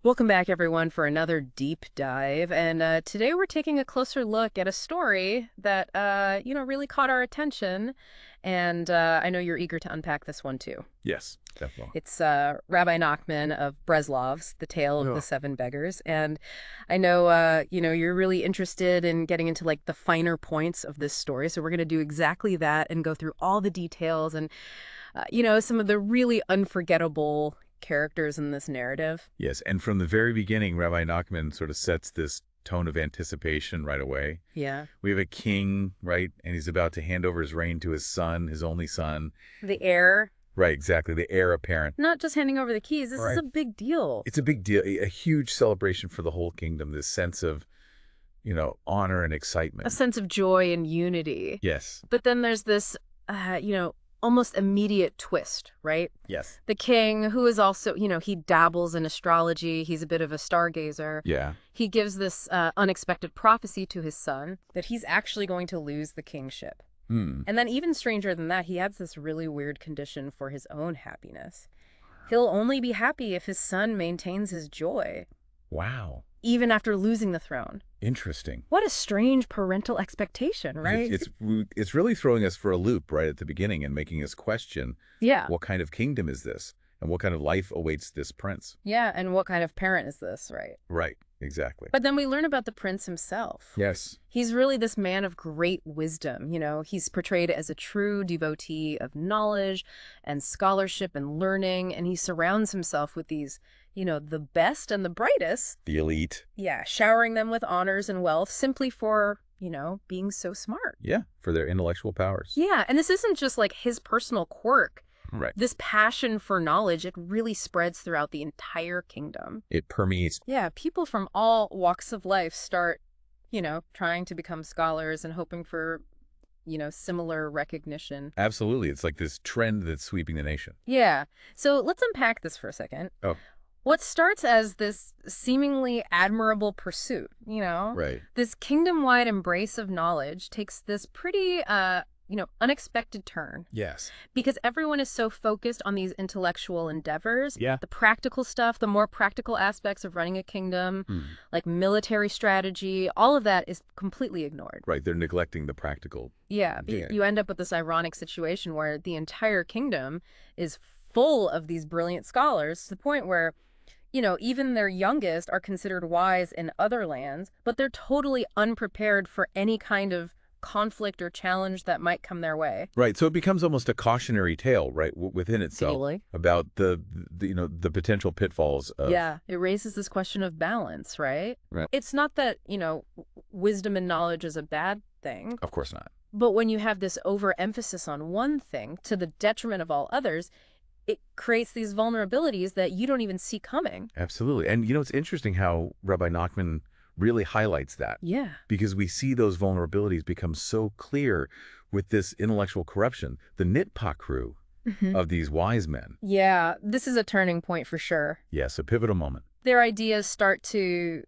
Welcome back, everyone, for another deep dive. And today we're taking a closer look at a story that, really caught our attention. And I know you're eager to unpack this one, too. Yes, definitely. It's Rabbi Nachman of Breslov's The Tale of the Seven Beggars. And I know, you're really interested in getting into, like, the finer points of this story. So we're going to do exactly that and go through all the details and, some of the really unforgettable characters in this narrative. Yes, and from the very beginning, Rabbi Nachman sort of sets this tone of anticipation right away. Yeah. We have a king, right? And he's about to hand over his reign to his son, his only son. The heir. Right, exactly. The heir apparent. Not just handing over the keys. This is a big deal. It's a big deal, a huge celebration for the whole kingdom, this sense of, honor and excitement. A sense of joy and unity. Yes. But then there's this, almost immediate twist, right? Yes. The king, who is also, he dabbles in astrology. He's a bit of a stargazer. Yeah. He gives this unexpected prophecy to his son that he's actually going to lose the kingship. And then even stranger than that, he adds this really weird condition for his own happiness. He'll only be happy if his son maintains his joy. Wow. Even after losing the throne. Interesting. What a strange parental expectation, right? It's really throwing us for a loop right at the beginning and making us question, what kind of kingdom is this? And what kind of life awaits this prince? Yeah, and what kind of parent is this, right? Right, exactly. But then we learn about the prince himself. Yes. He's really this man of great wisdom. He's portrayed as a true devotee of knowledge and scholarship and learning, and he surrounds himself with these the best and the brightest. The elite. Yeah, showering them with honors and wealth simply for, being so smart. Yeah, for their intellectual powers. Yeah, and this isn't just like his personal quirk. Right. This passion for knowledge, it really spreads throughout the entire kingdom. It permeates. Yeah, people from all walks of life start, trying to become scholars and hoping for similar recognition. Absolutely. It's like this trend that's sweeping the nation. Yeah. So let's unpack this for a second. Oh. What starts as this seemingly admirable pursuit, Right. this kingdom-wide embrace of knowledge takes this pretty, unexpected turn. Yes. Because everyone is so focused on these intellectual endeavors. Yeah. The practical stuff, the more practical aspects of running a kingdom, like military strategy, all of that is completely ignored. Right. They're neglecting the practical. Yeah. You end up with this ironic situation where the entire kingdom is full of these brilliant scholars to the point where even their youngest are considered wise in other lands, but they're totally unprepared for any kind of conflict or challenge that might come their way. Right. So it becomes almost a cautionary tale, right, within itself. Totally. About the potential pitfalls of... Yeah. It raises this question of balance, right? Right. It's not that, wisdom and knowledge is a bad thing. Of course not. But when you have this overemphasis on one thing to the detriment of all others, it creates these vulnerabilities that you don't even see coming. Absolutely. And, it's interesting how Rabbi Nachman really highlights that. Yeah. Because we see those vulnerabilities become so clear with this intellectual corruption, the nitpakru of these wise men. Yeah, this is a turning point for sure. Yes, a pivotal moment. Their ideas start to,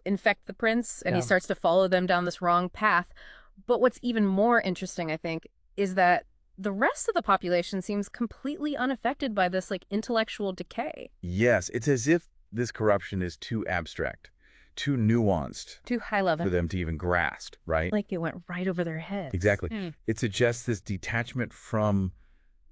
infect the prince, and he starts to follow them down this wrong path. But what's even more interesting, I think, is that the rest of the population seems completely unaffected by this, intellectual decay. Yes, it's as if this corruption is too abstract, too nuanced. Too high level. For them to even grasp, right? Like it went right over their heads. Exactly. It suggests this detachment from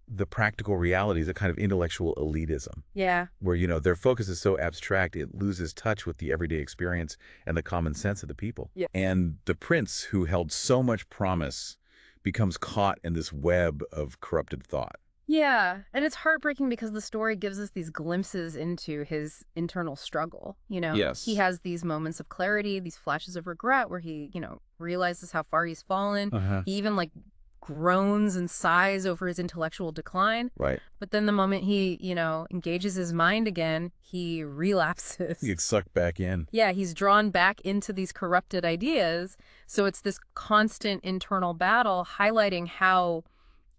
the practical realities, a kind of intellectual elitism. Yeah. Where, their focus is so abstract, it loses touch with the everyday experience and the common sense of the people. Yeah. And the prince, who held so much promise, becomes caught in this web of corrupted thought. Yeah, and it's heartbreaking because the story gives us these glimpses into his internal struggle, Yes. He has these moments of clarity, these flashes of regret where he, realizes how far he's fallen. He even, groans and sighs over his intellectual decline. Right. But then the moment he, engages his mind again, he relapses. He gets sucked back in. Yeah, he's drawn back into these corrupted ideas. So it's this constant internal battle highlighting how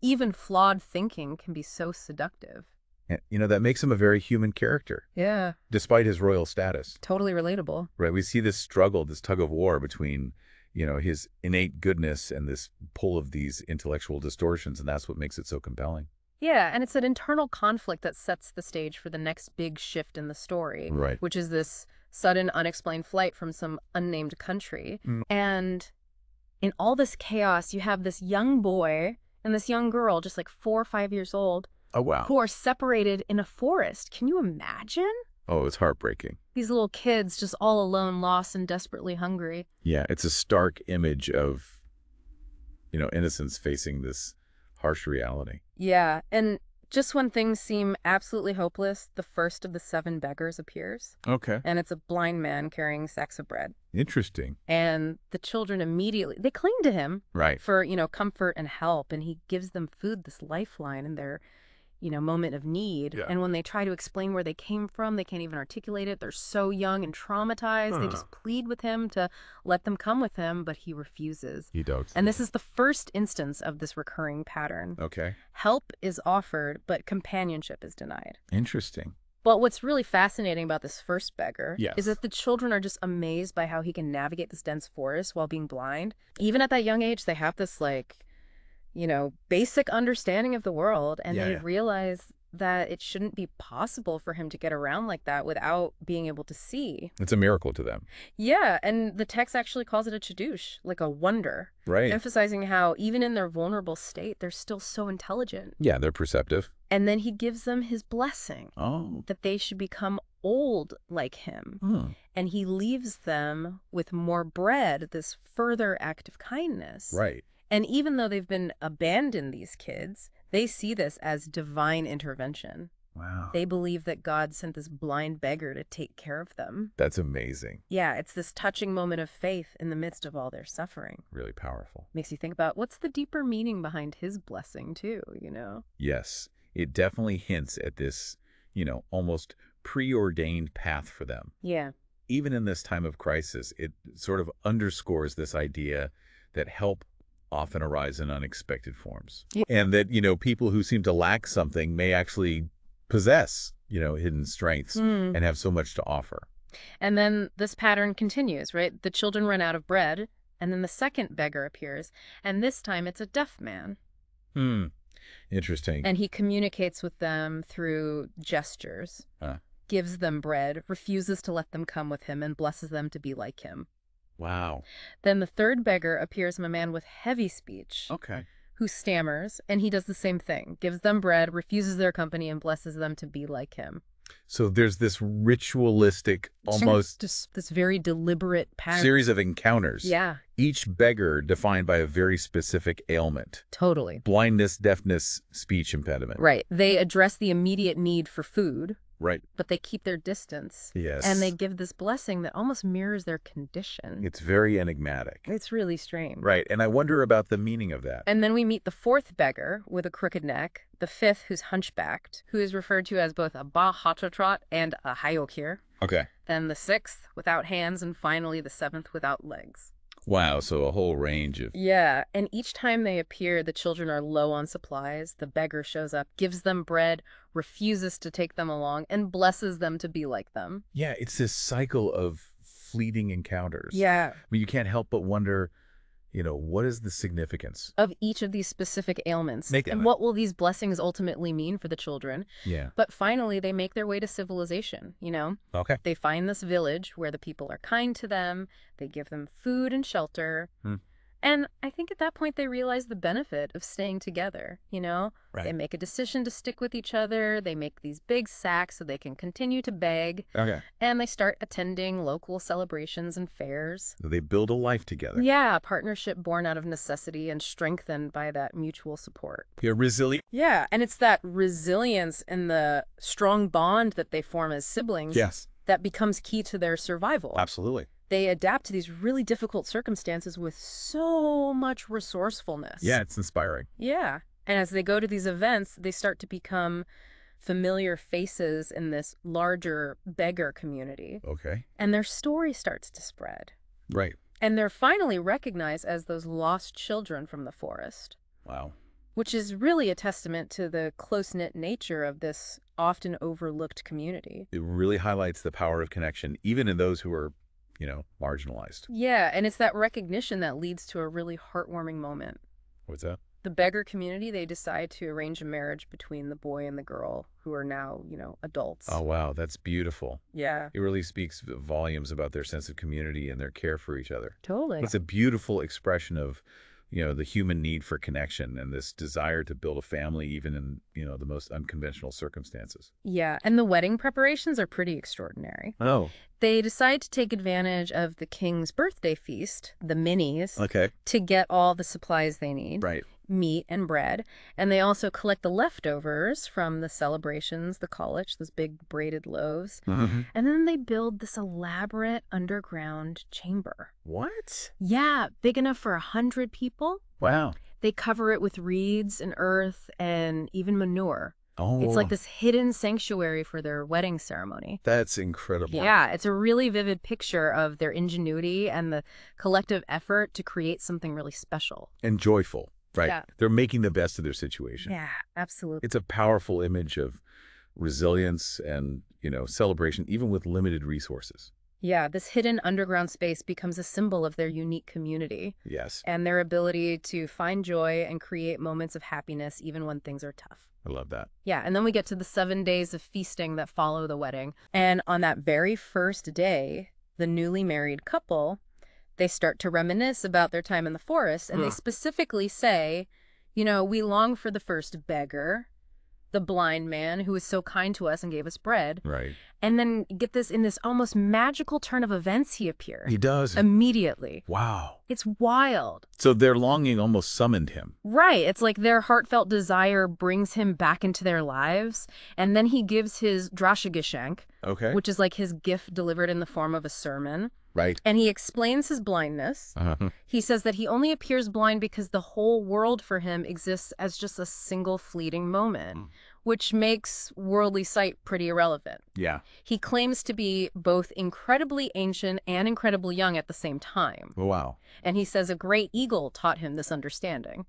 even flawed thinking can be so seductive. And, that makes him a very human character. Yeah. Despite his royal status. Totally relatable. Right. We see this struggle, this tug of war between, his innate goodness and this pull of these intellectual distortions, and that's what makes it so compelling. Yeah, and it's an internal conflict that sets the stage for the next big shift in the story, right, which is this sudden, unexplained flight from some unnamed country. And in all this chaos, you have this young boy and this young girl, just like 4 or 5 years old, oh, wow, who are separated in a forest. Can you imagine? Oh, it's heartbreaking. These little kids just all alone, lost and desperately hungry. Yeah, it's a stark image of, innocence facing this harsh reality. Yeah, and just when things seem absolutely hopeless, the first of the 7 beggars appears. Okay. And it's a blind man carrying sacks of bread. Interesting. And the children immediately, they cling to him right, for, comfort and help. And he gives them food, this lifeline in their, moment of need. Yeah. And when they try to explain where they came from, they can't even articulate it. They're so young and traumatized. They just plead with him to let them come with him, but he refuses. He does. And this is the first instance of this recurring pattern. Okay. Help is offered, but companionship is denied. Interesting. But what's really fascinating about this first beggar Yes. is that the children are just amazed by how he can navigate this dense forest while being blind. Even at that young age, they have this basic understanding of the world, and they realize that it shouldn't be possible for him to get around like that without being able to see. It's a miracle to them. Yeah, and the text actually calls it a chidush, like a wonder. Right. Emphasizing how even in their vulnerable state, they're still so intelligent. Yeah, they're perceptive. And then he gives them his blessing. Oh. That they should become old like him. And he leaves them with more bread, this further act of kindness. Right. And even though they've been abandoned, these kids, they see this as divine intervention. Wow. They believe that God sent this blind beggar to take care of them. That's amazing. Yeah, it's this touching moment of faith in the midst of all their suffering. Really powerful. Makes you think about what's the deeper meaning behind his blessing too, Yes, it definitely hints at this, almost preordained path for them. Yeah. Even in this time of crisis, it sort of underscores this idea that help often arise in unexpected forms. Yeah. And that, people who seem to lack something may actually possess, hidden strengths and have so much to offer. And then this pattern continues, right? The children run out of bread, and then the second beggar appears, and this time it's a deaf man. Interesting. And he communicates with them through gestures, gives them bread, refuses to let them come with him, and blesses them to be like him. Wow. Then the third beggar appears a man with heavy speech. Okay. Who stammers, and he does the same thing. Gives them bread, refuses their company, and blesses them to be like him. So there's this ritualistic, almost just this very deliberate pattern. Series of encounters. Yeah. Each beggar defined by a very specific ailment. Totally. Blindness, deafness, speech impediment. Right. They address the immediate need for food. Right. But they keep their distance. Yes. And they give this blessing that almost mirrors their condition. It's very enigmatic. It's really strange. Right. And I wonder about the meaning of that. And then we meet the fourth beggar with a crooked neck, the fifth who's hunchbacked, who is referred to as both a ba-ha-tra-trot and a hayokir. Okay. Then the sixth without hands, and finally the seventh without legs. Wow, so a whole range of... Yeah, and each time they appear, the children are low on supplies. The beggar shows up, gives them bread, refuses to take them along, and blesses them to be like them. Yeah, it's this cycle of fleeting encounters. Yeah. I mean, you can't help but wonder, what is the significance of each of these specific ailments? And what will these blessings ultimately mean for the children? Yeah. But finally, they make their way to civilization, Okay. They find this village where the people are kind to them. They give them food and shelter. And I think at that point they realize the benefit of staying together, Right. They make a decision to stick with each other. They make these big sacks so they can continue to beg. Okay. And they start attending local celebrations and fairs. So they build a life together. Yeah, a partnership born out of necessity and strengthened by that mutual support. You're resilient. Yeah, and it's that resilience and the strong bond that they form as siblings that becomes key to their survival. Absolutely. They adapt to these really difficult circumstances with so much resourcefulness. Yeah, it's inspiring. Yeah. And as they go to these events, they start to become familiar faces in this larger beggar community. Okay. And their story starts to spread. Right. And they're finally recognized as those lost children from the forest. Wow. Which is really a testament to the close-knit nature of this often overlooked community. It really highlights the power of connection, even in those who are marginalized. Yeah, and it's that recognition that leads to a really heartwarming moment. What's that? the beggar community, they decide to arrange a marriage between the boy and the girl who are now, adults. Oh, wow. That's beautiful. Yeah. It really speaks volumes about their sense of community and their care for each other. Totally. It's a beautiful expression of, the human need for connection and this desire to build a family even in, the most unconventional circumstances. Yeah. And the wedding preparations are pretty extraordinary. Oh. They decide to take advantage of the king's birthday feast, the minis, Okay. to get all the supplies they need. Right. Meat and bread. And they also collect the leftovers from the celebrations, the college, those big braided loaves. Mm-hmm. And then they build this elaborate underground chamber. What? Yeah, big enough for 100 people. Wow. They cover it with reeds and earth and even manure. Oh. It's like this hidden sanctuary for their wedding ceremony. That's incredible. Yeah, it's a really vivid picture of their ingenuity and the collective effort to create something really special. And joyful. Right. Yeah. They're making the best of their situation. Yeah, absolutely. It's a powerful image of resilience and, celebration, even with limited resources. Yeah, this hidden underground space becomes a symbol of their unique community. Yes. And their ability to find joy and create moments of happiness even when things are tough. I love that. Yeah, and then we get to the 7 days of feasting that follow the wedding. And on that very first day, the newly married couple, they start to reminisce about their time in the forest, and they specifically say, we long for the first beggar, the blind man who was so kind to us and gave us bread. Right. And then get this, in this almost magical turn of events, he appears. He does. Immediately. Wow. It's wild. So their longing almost summoned him. Right. It's like their heartfelt desire brings him back into their lives. And then he gives his Drashageschenk, Okay. which is like his gift delivered in the form of a sermon. Right. And he explains his blindness. Uh-huh. He says that he only appears blind because the whole world for him exists as just a single fleeting moment, which makes worldly sight pretty irrelevant. Yeah. He claims to be both incredibly ancient and incredibly young at the same time. Wow. And he says a great eagle taught him this understanding.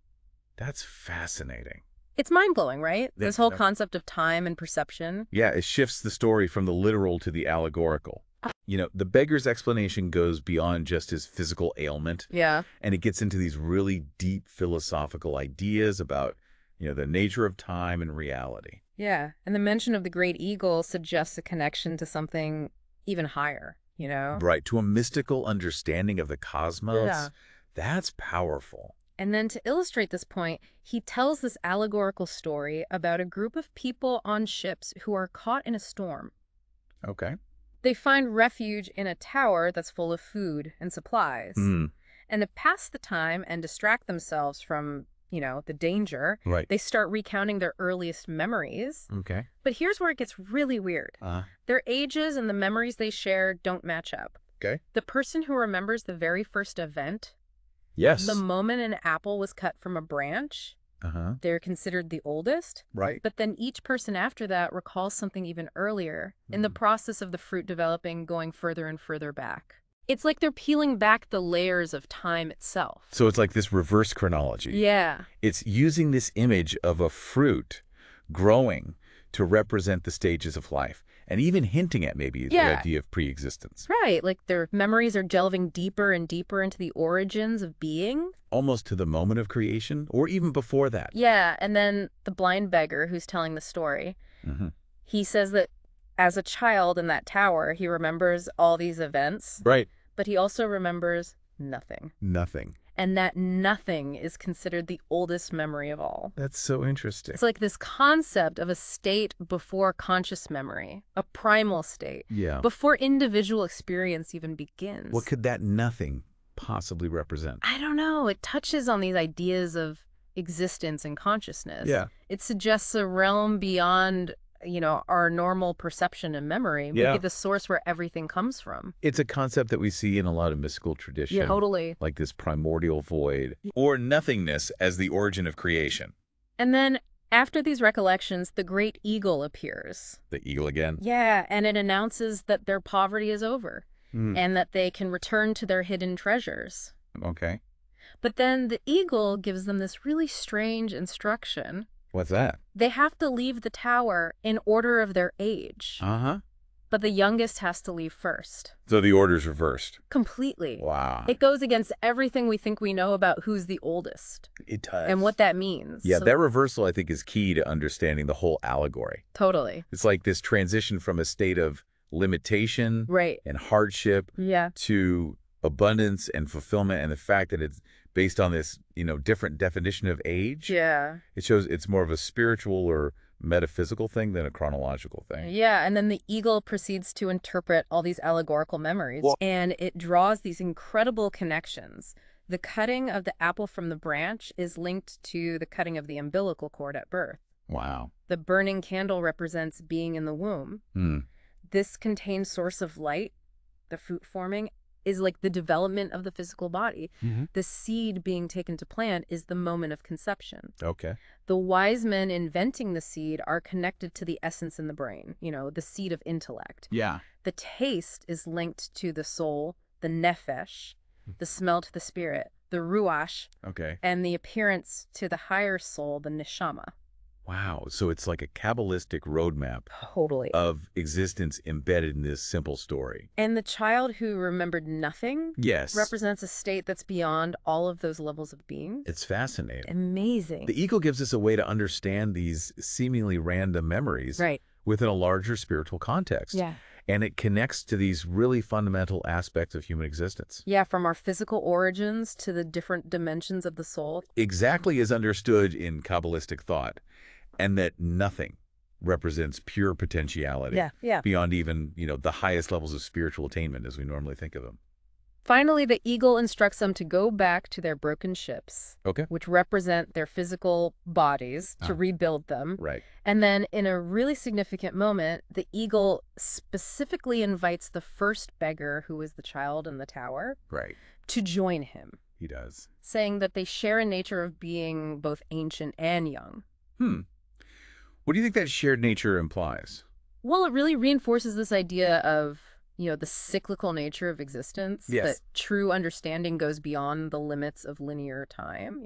That's fascinating. It's mind-blowing, right? Yeah, This whole no. concept of time and perception. Yeah, it shifts the story from the literal to the allegorical. The beggar's explanation goes beyond just his physical ailment, Yeah. and it gets into these really deep philosophical ideas about, the nature of time and reality. Yeah. And the mention of the great eagle suggests a connection to something even higher, Right, to a mystical understanding of the cosmos. Yeah. That's powerful. And then to illustrate this point, he tells this allegorical story about a group of people on ships who are caught in a storm. Okay. They find refuge in a tower that's full of food and supplies. And to pass the time and distract themselves from, the danger, Right. they start recounting their earliest memories. Okay. But here's where it gets really weird. Their ages and the memories they share don't match up. Okay. The person who remembers the very first event, Yes. the moment an apple was cut from a branch, Uh-huh. they're considered the oldest. Right. But then each person after that recalls something even earlier in the process of the fruit developing, going further and further back. It's like they're peeling back the layers of time itself. So it's like this reverse chronology. Yeah. It's using this image of a fruit growing to represent the stages of life, and even hinting at maybe the Yeah. idea of pre-existence. Right. Like their memories are delving deeper and deeper into the origins of being. Almost to the moment of creation, or even before that. Yeah. And then the blind beggar who's telling the story, he says that as a child in that tower, he remembers all these events, Right. but he also remembers nothing. Nothing. And that nothing is considered the oldest memory of all. That's so interesting. It's like this concept of a state before conscious memory, a primal state, Yeah. before individual experience even begins. What could that nothing possibly represent? I don't know. It touches on these ideas of existence and consciousness. Yeah. It suggests a realm beyond, our normal perception and memory. Yeah. Maybe the source where everything comes from. It's a concept that we see in a lot of mystical tradition. Yeah, totally. Like this primordial void, or nothingness as the origin of creation. And then after these recollections, the great eagle appears. The eagle again. Yeah, and it announces that their poverty is over and that they can return to their hidden treasures. Okay. But then the eagle gives them this really strange instruction. What's that? They have to leave the tower in order of their age. Uh-huh. but the youngest has to leave first. So the order's reversed. Completely. Wow. It goes against everything we think we know about who's the oldest. It does. And what that means. Yeah, So, that reversal, I think, is key to understanding the whole allegory. totally. It's like this transition from a state of limitation Right. and hardship Yeah. to abundance and fulfillment, and the fact that it's based on this, different definition of age. Yeah. It shows it's more of a spiritual or metaphysical thing than a chronological thing. Yeah, and then the eagle proceeds to interpret all these allegorical memories, and it draws these incredible connections. The cutting of the apple from the branch is linked to the cutting of the umbilical cord at birth. Wow. The burning candle represents being in the womb. This contained source of light, the fruit forming, is like the development of the physical body. The seed being taken to plant is the moment of conception. Okay. The wise men inventing the seed are connected to the essence in the brain, the seed of intellect. Yeah. The taste is linked to the soul, the nefesh, the smell to the spirit, the ruach, Okay. and the appearance to the higher soul, the neshama. Wow. So it's like a Kabbalistic roadmap Totally. of existence embedded in this simple story. And the child who remembered nothing Yes. represents a state that's beyond all of those levels of being. It's fascinating. Amazing. The eagle gives us a way to understand these seemingly random memories Right. within a larger spiritual context. Yeah. And it connects to these really fundamental aspects of human existence. Yeah, from our physical origins to the different dimensions of the soul. Exactly as understood in Kabbalistic thought, and that nothing represents pure potentiality Yeah. beyond even, the highest levels of spiritual attainment as we normally think of them. Finally, the eagle instructs them to go back to their broken ships, Okay. which represent their physical bodies, to rebuild them. Right. And then in a really significant moment, the eagle specifically invites the first beggar, who is the child in the tower, Right. to join him, He does. saying that they share a nature of being both ancient and young. What do you think that shared nature implies? Well, it really reinforces this idea of, the cyclical nature of existence. Yes. That true understanding goes beyond the limits of linear time,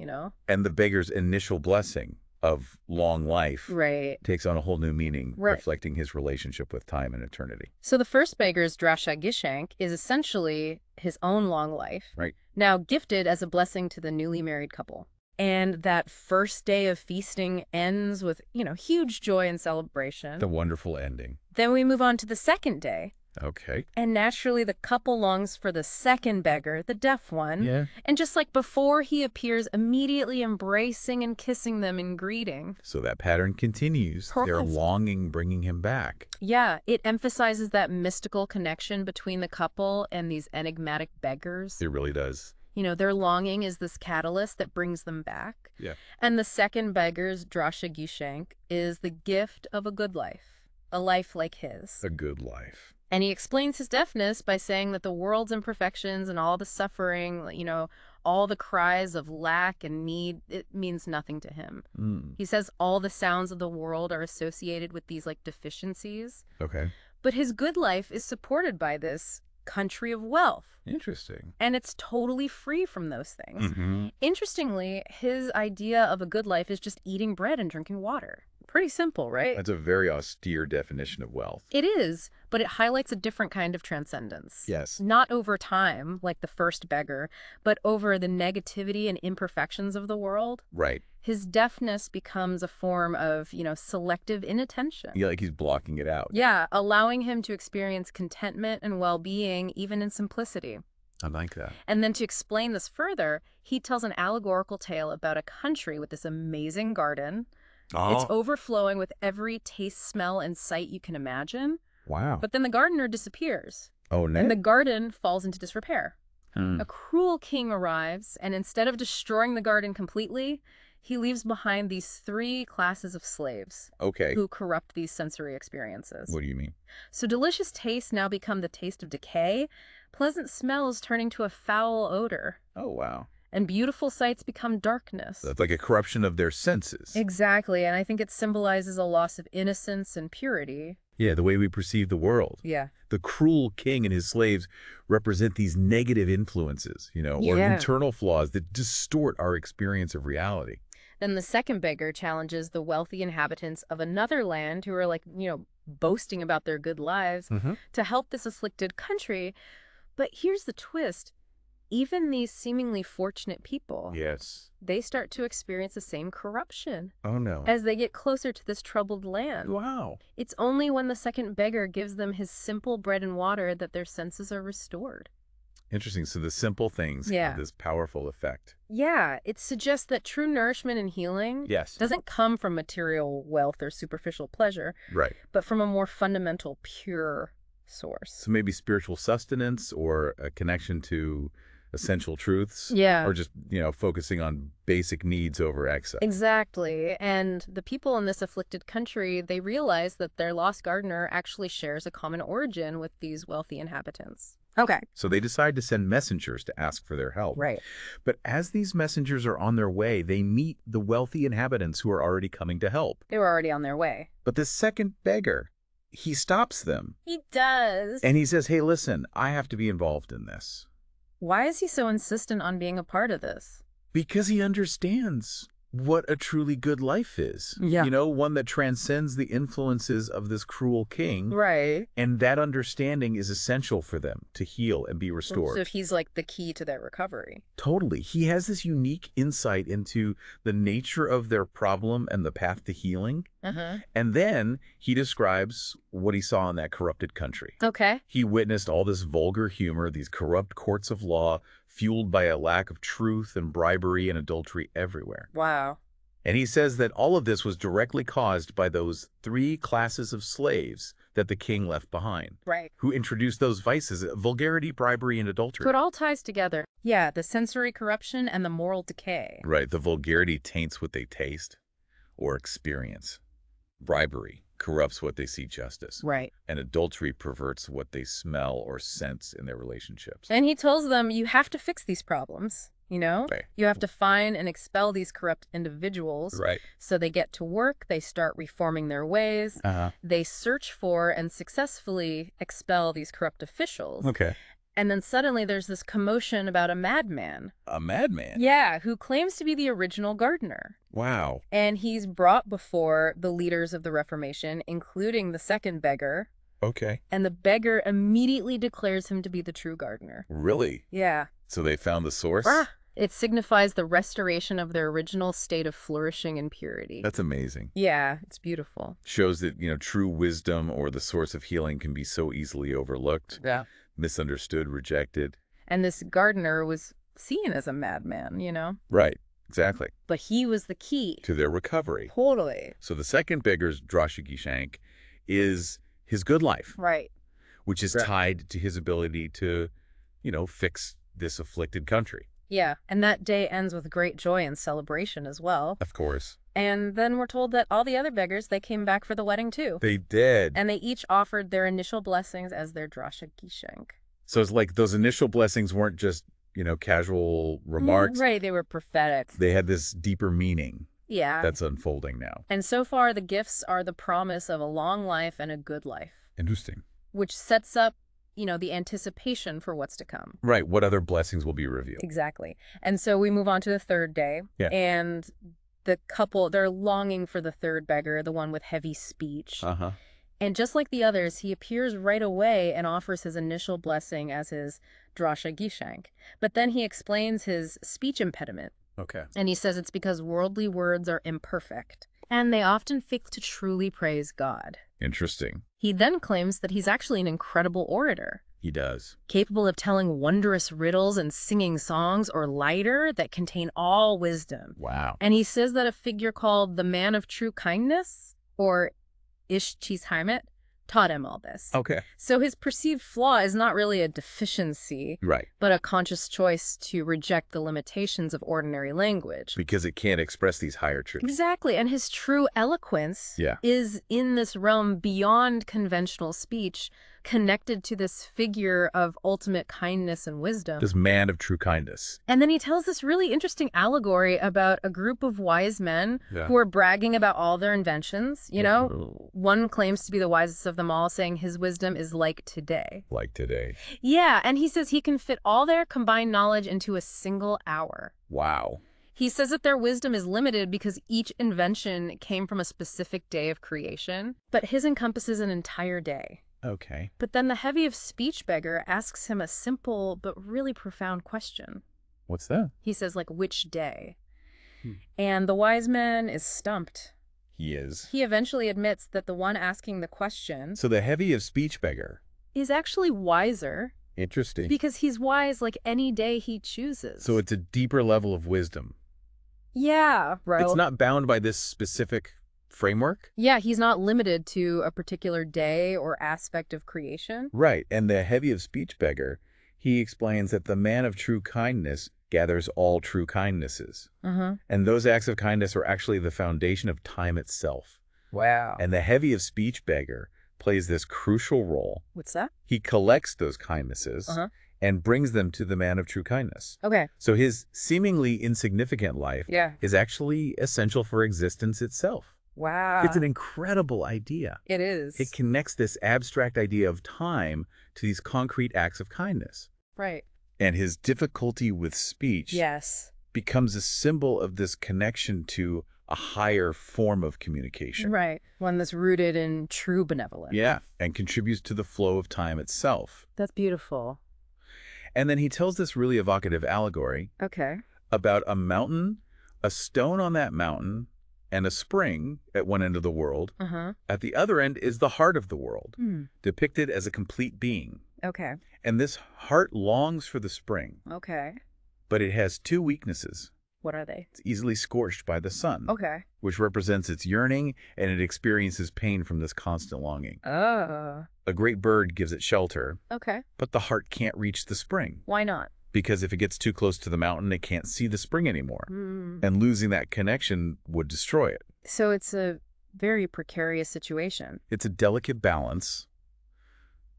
And the beggar's initial blessing of long life Right. takes on a whole new meaning, Right. reflecting his relationship with time and eternity. So the first beggar's drasha gishank is essentially his own long life. Right. Now gifted as a blessing to the newly married couple. And that first day of feasting ends with, huge joy and celebration. The wonderful ending. Then we move on to the second day. Okay. And naturally, the couple longs for the second beggar, the deaf one. Yeah. And just like before, he appears immediately embracing and kissing them in greeting. So that pattern continues. Their Perfect. longing bringing him back. Yeah, it emphasizes that mystical connection between the couple and these enigmatic beggars. It really does. Their longing is this catalyst that brings them back. Yeah. And the second beggar's drasha gishank is the gift of a good life, a life like his. A good life. And he explains his deafness by saying that the world's imperfections and all the suffering, all the cries of lack and need, it means nothing to him. He says all the sounds of the world are associated with these deficiencies. Okay. But his good life is supported by this country of wealth. Interesting. And it's totally free from those things. Mm-hmm. Interestingly, his idea of a good life is just eating bread and drinking water. Pretty simple, right? That's a very austere definition of wealth. It is, but it highlights a different kind of transcendence. Yes. Not over time, like the first beggar, but over the negativity and imperfections of the world. Right. His deafness becomes a form of, selective inattention. Yeah, like he's blocking it out. Yeah, allowing him to experience contentment and well-being even in simplicity. I like that. And then to explain this further, he tells an allegorical tale about a country with this amazing garden. Oh. It's overflowing with every taste, smell, and sight you can imagine. Wow. But then the gardener disappears. Oh, no. And the garden falls into disrepair. A cruel king arrives, and instead of destroying the garden completely, he leaves behind these three classes of slaves. Okay. Who corrupt these sensory experiences. What do you mean? So delicious tastes now become the taste of decay, pleasant smells turning to a foul odor. Oh, wow. And beautiful sights become darkness. That's like a corruption of their senses. Exactly, and I think it symbolizes a loss of innocence and purity. Yeah, the way we perceive the world. Yeah. The cruel king and his slaves represent these negative influences, or Yeah. internal flaws that distort our experience of reality. Then the second beggar challenges the wealthy inhabitants of another land who are like, boasting about their good lives to help this afflicted country. But here's the twist. Even these seemingly fortunate people, Yes. they start to experience the same corruption Oh, no. as they get closer to this troubled land. Wow. It's only when the second beggar gives them his simple bread and water that their senses are restored. Interesting. So the simple things Yeah. have this powerful effect. Yeah, it suggests that true nourishment and healing Yes. doesn't come from material wealth or superficial pleasure, Right. but from a more fundamental, pure source. So maybe spiritual sustenance or a connection to essential truths. Yeah. Or just, focusing on basic needs over excess. Exactly. And the people in this afflicted country, they realize that their lost gardener actually shares a common origin with these wealthy inhabitants. Okay. So they decide to send messengers to ask for their help. Right. But as these messengers are on their way, they meet the wealthy inhabitants who are already coming to help. They were already on their way. But this second beggar, he stops them. He does. And he says, hey, listen, I have to be involved in this. Why is he so insistent on being a part of this? Because he understands what a truly good life is. Yeah. One that transcends the influences of this cruel king. Right. And that understanding is essential for them to heal and be restored. So he's like the key to their recovery. Totally. He has this unique insight into the nature of their problem and the path to healing. And then he describes what he saw in that corrupted country. Okay. He witnessed all this vulgar humor, these corrupt courts of law, fueled by a lack of truth and bribery and adultery everywhere. Wow. And he says that all of this was directly caused by those 3 classes of slaves that the king left behind. Right. Who introduced those vices, vulgarity, bribery, and adultery. So it all ties together. Yeah, the sensory corruption and the moral decay. Right. The vulgarity taints what they taste or experience. Bribery corrupts what they see justice. Right. And adultery perverts what they smell or sense in their relationships. And he tells them, you have to fix these problems, Right. You have to find and expel these corrupt individuals. Right. So they get to work, they start reforming their ways, they search for and successfully expel these corrupt officials. Okay. And then suddenly there's this commotion about a madman. A madman? Yeah, who claims to be the original gardener. Wow. And he's brought before the leaders of the Reformation, including the second beggar. Okay. And the beggar immediately declares him to be the true gardener. Really? Yeah. So they found the source? It signifies the restoration of their original state of flourishing and purity. That's amazing. Yeah, it's beautiful. Shows that, true wisdom or the source of healing can be so easily overlooked. Yeah. Misunderstood, rejected. And this gardener was seen as a madman, Right. Exactly. But he was the key. To their recovery. Totally. So the second beggar's drashagishank is his good life. Right. Which is tied to his ability to, fix this afflicted country. Yeah. And that day ends with great joy and celebration as well. Of course. And then we're told that all the other beggars, they came back for the wedding too. They did. And they each offered their initial blessings as their drashagishank. So it's like those initial blessings weren't just, casual remarks. Right. They were prophetic. They had this deeper meaning. Yeah. That's unfolding now. And so far, the gifts are the promise of a long life and a good life. Interesting. Which sets up, the anticipation for what's to come. Right. What other blessings will be revealed? Exactly. And so we move on to the third day. Yeah. And the couple, they're longing for the third beggar, the one with heavy speech. And just like the others, he appears right away and offers his initial blessing as his drashagishank. But then he explains his speech impediment. Okay. And he says it's because worldly words are imperfect, and they often fail to truly praise God. Interesting. He then claims that he's actually an incredible orator. He does. Capable of telling wondrous riddles and singing songs or lighter that contain all wisdom. Wow. And he says that a figure called the man of true kindness, or Ishchishaimet, taught him all this. Okay. So his perceived flaw is not really a deficiency, Right. but a conscious choice to reject the limitations of ordinary language. Because it can't express these higher truths. Exactly. And his true eloquence is in this realm beyond conventional speech, connected to this figure of ultimate kindness and wisdom. This man of true kindness. And then he tells this really interesting allegory about a group of wise men who are bragging about all their inventions. One claims to be the wisest of them all, saying his wisdom is like today. Like today. Yeah, and he says he can fit all their combined knowledge into a single hour. Wow. He says that their wisdom is limited because each invention came from a specific day of creation, but his encompasses an entire day. Okay. But then the heavy of speech beggar asks him a simple but really profound question. What's that? He says, like, which day? And the wise man is stumped. He is. He eventually admits that the one asking the question... So the heavy of speech beggar... is actually wiser. Interesting. Because he's wise like any day he chooses. So it's a deeper level of wisdom. Yeah, bro. It's not bound by this specific framework? Yeah, he's not limited to a particular day or aspect of creation. Right. And the heavy of speech beggar, he explains that the man of true kindness gathers all true kindnesses. And those acts of kindness are actually the foundation of time itself. Wow. And the heavy of speech beggar plays this crucial role. What's that? He collects those kindnesses and brings them to the man of true kindness. Okay. So his seemingly insignificant life is actually essential for existence itself. Wow. It's an incredible idea. It is. It connects this abstract idea of time to these concrete acts of kindness. Right. And his difficulty with speech becomes a symbol of this connection to a higher form of communication. Right. One that's rooted in true benevolence. Yeah. And contributes to the flow of time itself. That's beautiful. And then he tells this really evocative allegory about a mountain, a stone on that mountain, and a spring at one end of the world. At the other end is the heart of the world, depicted as a complete being. Okay. And this heart longs for the spring. Okay. But it has two weaknesses. What are they? It's easily scorched by the sun. Okay. Which represents its yearning, and it experiences pain from this constant longing. Oh. A great bird gives it shelter. Okay. But the heart can't reach the spring. Why not? Because if it gets too close to the mountain, it can't see the spring anymore. And losing that connection would destroy it. So it's a very precarious situation. It's a delicate balance.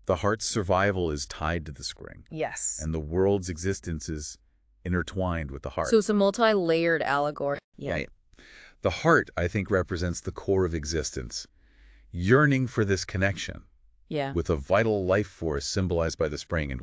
The heart's survival is tied to the spring. Yes. And the world's existence is intertwined with the heart. So it's a multi-layered allegory. Yeah. The heart, I think, represents the core of existence, yearning for this connection with a vital life force symbolized by the spring. And